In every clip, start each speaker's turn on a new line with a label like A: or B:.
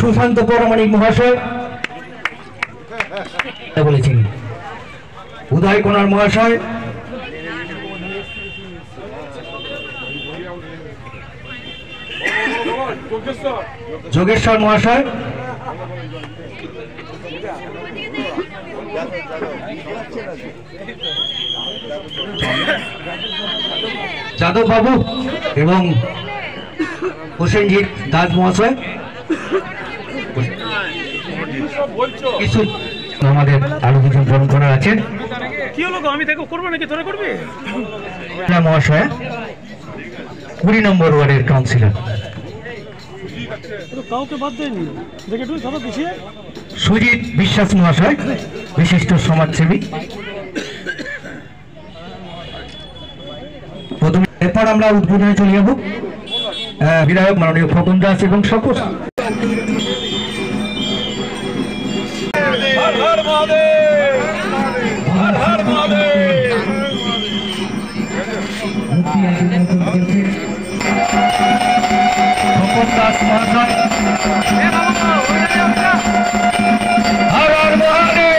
A: সুশান্ত পরামানিক মহাশয় বলেছেন, উদয় কুমার মহাশয়, যোগেশ্বর মহাশয়, যাদব বাবু এবং হোসেনজিৎ দাস মহাশয়, কিছু আমাদের আরো কিছু গ্রহণ করা আছে মহাশয় 20 নম্বর ওয়ার্ডের কাউন্সিলর সুজিত বিশ্বাস মহাশয়, বিশিষ্ট সমাজসেবী। প্রথমে এরপর আমরা উদ্বোধনে চলে যাব বিধায়ক মাননীয় খোকন দাস এবং সকল খোকন দাস মহাশয়, হর হর মহাদেব।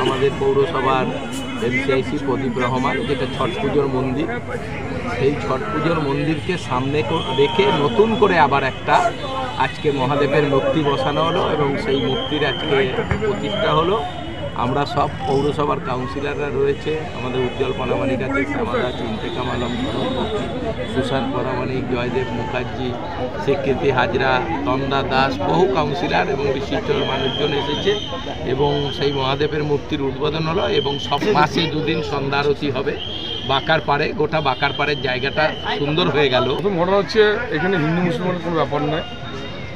B: আমাদের পৌরসভার এমসিআইসি প্রদীপ রহমান, যেটা ছট পুজোর মন্দির, সেই ছট পুজোর মন্দিরকে সামনে রেখে নতুন করে আবার একটা আজকে মহাদেবের মূর্তি বসানো হলো এবং সেই মূর্তির আজকে প্রতিষ্ঠা হলো। আমরা সব পৌরসভার কাউন্সিলররা রয়েছে, আমাদের উজ্জ্বল পরামানিক আছে, শ্যামাদাস, ইন্তেকাম আলম, সুশান্ত পরামানিক, জয়দেব মুখার্জি, স্বীকৃতি হাজরা, তন্দা দাস, বহু কাউন্সিলর এবং বিশিষ্ট মানুষজন এসেছে এবং সেই মহাদেবের মূর্তির উদ্বোধন হলো এবং সব মাসে 2 দিন সন্ধ্যা আরতি হবে বাঁকার পাড়ে। গোটা বাঁকার পাড়ের জায়গাটা সুন্দর হয়ে গেল।
C: প্রথম ঘটনা হচ্ছে, এখানে হিন্দু মুসলমানের কোনো ব্যাপার নয়,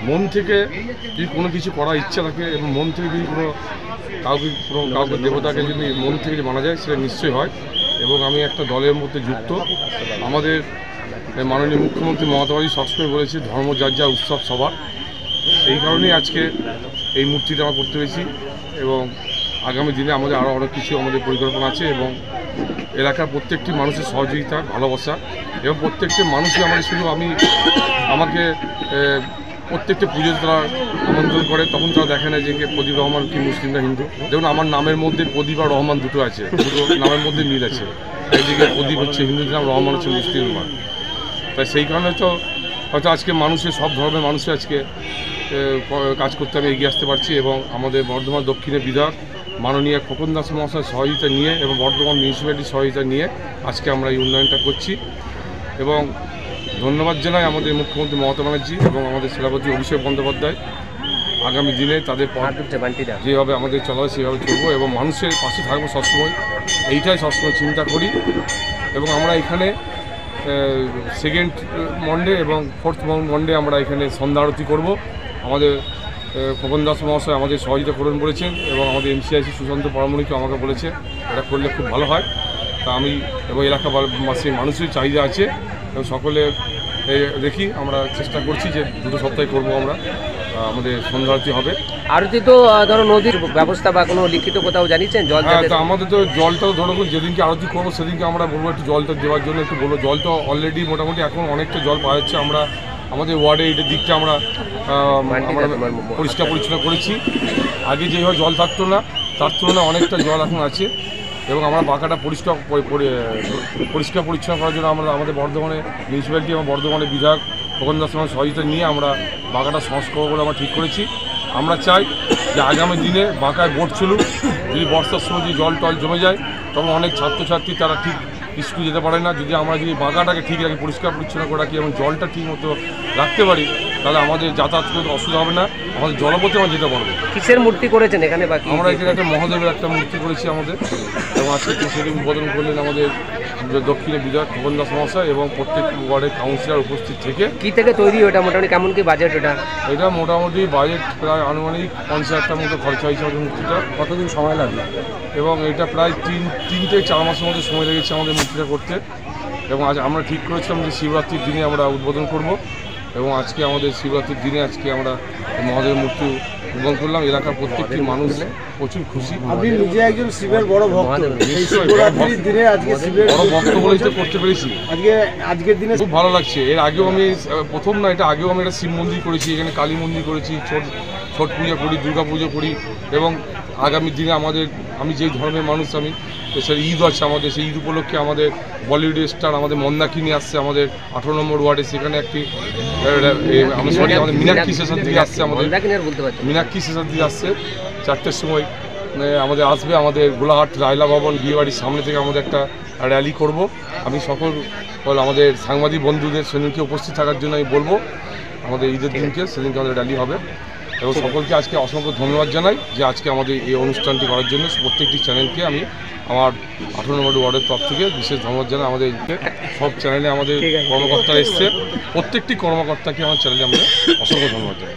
C: মন থেকে যদি কোনো কিছু করার ইচ্ছা থাকে এবং মন থেকে যদি কাউকে দেবতাকে যদি মন থেকে মানা যায়, সেটা নিশ্চয়ই হয়। এবং আমি একটা দলের মধ্যে যুক্ত। আমাদের মাননীয় মুখ্যমন্ত্রী মমতা ব্যানার্জি সবসময় বলেছে ধর্ম যার যা, উৎসব সবার। এই কারণেই আজকে এই মূর্তিটা আমরা করতে পেরেছি এবং আগামী দিনে আমাদের আরও অনেক কিছু আমাদের পরিকল্পনা আছে এবং এলাকার প্রত্যেকটি মানুষের সহযোগিতা, ভালোবাসা এবং প্রত্যেকটি মানুষই আমাকে প্রত্যেকটা পুজো তারা আমন্ত্রণ করে, তখন তারা দেখে না যে প্রদীপ রহমান কি মুসলিম না হিন্দু। দেখুন, আমার নামের মধ্যে প্রদীপ আর রহমান দুটো আছে, দুটো নামের মধ্যে মিল আছে। একদিকে প্রদীপ হচ্ছে হিন্দুদের নাম, রহমান হচ্ছে মুসলিম নাম। তাই সেই কারণে তো হয়তো আজকে মানুষের সব ধর্মের মানুষের আজকে কাজ করতে আমি এগিয়ে আসতে পারছি এবং আমাদের বর্ধমান দক্ষিণের বিধায়ক মাননীয় খোকন দাস মহাশয়ের সহযোগিতা নিয়ে এবং বর্ধমান মিউনিসিপ্যালিটির সহযোগিতা নিয়ে আজকে আমরা এই উন্নয়নটা করছি। এবং ধন্যবাদ জানাই আমাদের মুখ্যমন্ত্রী মমতা ব্যানার্জি এবং আমাদের সেনাপতি অভিষেক বন্দ্যোপাধ্যায়। আগামী দিনে তাদের পথ যেভাবে আমাদের চলা হয় সেভাবে চলবো এবং মানুষের পাশে থাকবো সবসময়, এইটাই সবসময় চিন্তা করি। এবং আমরা এখানে সেকেন্ড মন্ডে এবং ফোর্থ মন্ডে আমরা এখানে সন্ধ্যা আরতি করবো। আমাদের খোকন দাস মহাশয় আমাদের সহযোগিতা করবেন বলেছেন এবং আমাদের এমসিআইসি সুশান্ত পরামানিকও আমাকে বলেছে এটা করলে খুব ভালো হয়। তা আমি এবং এলাকাবাসীর মানুষের চাহিদা আছে এবং সকলে দেখি আমরা চেষ্টা করছি যে 2 সপ্তাহে করবো আমরা, আমাদের সন্ধ্যা আরতি হবে।
B: আরতি তো ধরো নদীর ব্যবস্থা বা কোনো লিখিত কোথাও জানিয়েছেন জল?
C: হ্যাঁ, তো আমাদের তো জলটা ধরো যেদিনকে আরতি করবো সেদিনকে আমরা বলবো একটু জলটা দেওয়ার জন্য, একটু বলবো। জল তো অলরেডি মোটামুটি এখন অনেকটা জল পাওয়া যাচ্ছে। আমরা আমাদের ওয়ার্ডে এইটার দিকটা আমরা পরিষ্কার পরিচ্ছন্ন করেছি। আগে যেভাবে জল থাকতো না তার তুলনায় অনেকটা জল এখন আছে এবং আমরা বাঁকাটা পরিষ্কার পরিচ্ছন্ন করার জন্য আমরা আমাদের বর্ধমানে মিউনিসিপ্যালিটি এবং বর্ধমানের বিধায়ক খোকন দাস সহযোগিতা নিয়ে আমরা বাঁকাটা সংস্কার বলে আমরা ঠিক করেছি। আমরা চাই যে আগামী দিনে বাঁকায় বোট চলুক। যদি বর্ষার সময় যদি জল টল জমে যায় তখন অনেক ছাত্রছাত্রী তারা ঠিক স্কুল যেতে পারে না। যদি আমরা যদি বাগানটাকে ঠিক রাখি, পরিষ্কার পরিচ্ছন্ন করে রাখি এবং জলটা ঠিক মতো রাখতে পারি, তাহলে আমাদের যাতায়াত করতে অসুবিধা হবে না, আমাদের জলপথে আমরা যেতে পারবো।
D: কিসের মূর্তি করেছেন এখানে? বাকি
C: আমরা এখানে একটা মহাদেবের একটা মূর্তি করেছি আমাদের, এবং আজকে সেটি উদ্বোধন করলেন আমাদের দক্ষিণে বিধায়ক খোকন দাস মহাশয় এবং প্রত্যেক ওয়ার্ডের কাউন্সিলর উপস্থিত থেকে।
D: কি থেকে তৈরি ওটা, মোটামুটি কেমন কি বাজেট ওটা?
C: এটা মোটামুটি বাজেট প্রায় আনুমানিক 50,000 টাকার মতো খরচা হয়েছে আমাদের মূর্তিটা।
D: কতদিন সময় লাগবে?
C: এবং এটা প্রায় 3 থেকে 4 মাসের মধ্যে সময় লেগেছে আমাদের মূর্তিটা করতে। এবং আজ আমরা ঠিক করেছিলাম যে শিবরাত্রির দিনে আমরা উদ্বোধন করব, এবং আজকে আমাদের শিবরাত্রির দিনে আজকে আমরা মহাদেবের মূর্তি উদ্বোধন করলাম। এলাকার প্রত্যেকটি মানুষ প্রচুর খুশি।
E: আপনি নিজে একজন শিবের বড় ভক্ত,
C: নিশ্চয়ই
E: শিবরাত্রির দিনে আজকে শিবের
C: বড় ভক্ত বলেই তো করতে পেরেছি।
E: আজকের দিনে
C: খুব ভালো লাগছে। এর আগেও আমি প্রথম না, এটা আগেও আমি একটা শিব মন্দির করেছি, এখানে কালী মন্দির করেছি, ছট পুজো করি, দুর্গা পুজো করি, এবং আগামী দিনে আমি যেই ধর্মের মানুষ আমি, এছাড়া ঈদ আছে আমাদের, সেই ঈদ উপলক্ষে আমাদের বলিউডের স্টার আমাদের মন্দাকিনী আসছে আমাদের 18 নম্বর ওয়ার্ডে, সেখানে একটি আমাদের মীনাক্ষী শেষাদ্রি আসছে, আমাদের মীনাক্ষী শেষাদ্রি আসছে 4টের সময় আমাদের আসবে। আমাদের গোলাহাট রায়লা ভবন বিয়েবাড়ির সামনে থেকে আমাদের একটা র্যালি করব। আমি সকল আমাদের সাংবাদিক বন্ধুদের সেদিনকে উপস্থিত থাকার জন্য আমি বলবো, আমাদের ঈদের দিনকে সেদিনকে আমাদের র্যালি হবে। এবং সকলকে আজকে অসংখ্য ধন্যবাদ জানাই যে আজকে আমাদের এই অনুষ্ঠানটি করার জন্য। প্রত্যেকটি চ্যানেলকে আমি আমার 18 নম্বর ওয়ার্ডের তরফ থেকে বিশেষ ধন্যবাদ জানাই। আমাদের সব চ্যানেলে আমাদের কর্মকর্তারা এসছে, প্রত্যেকটি কর্মকর্তাকে আমার চ্যানেলে আমরা অসংখ্য ধন্যবাদ জানাই।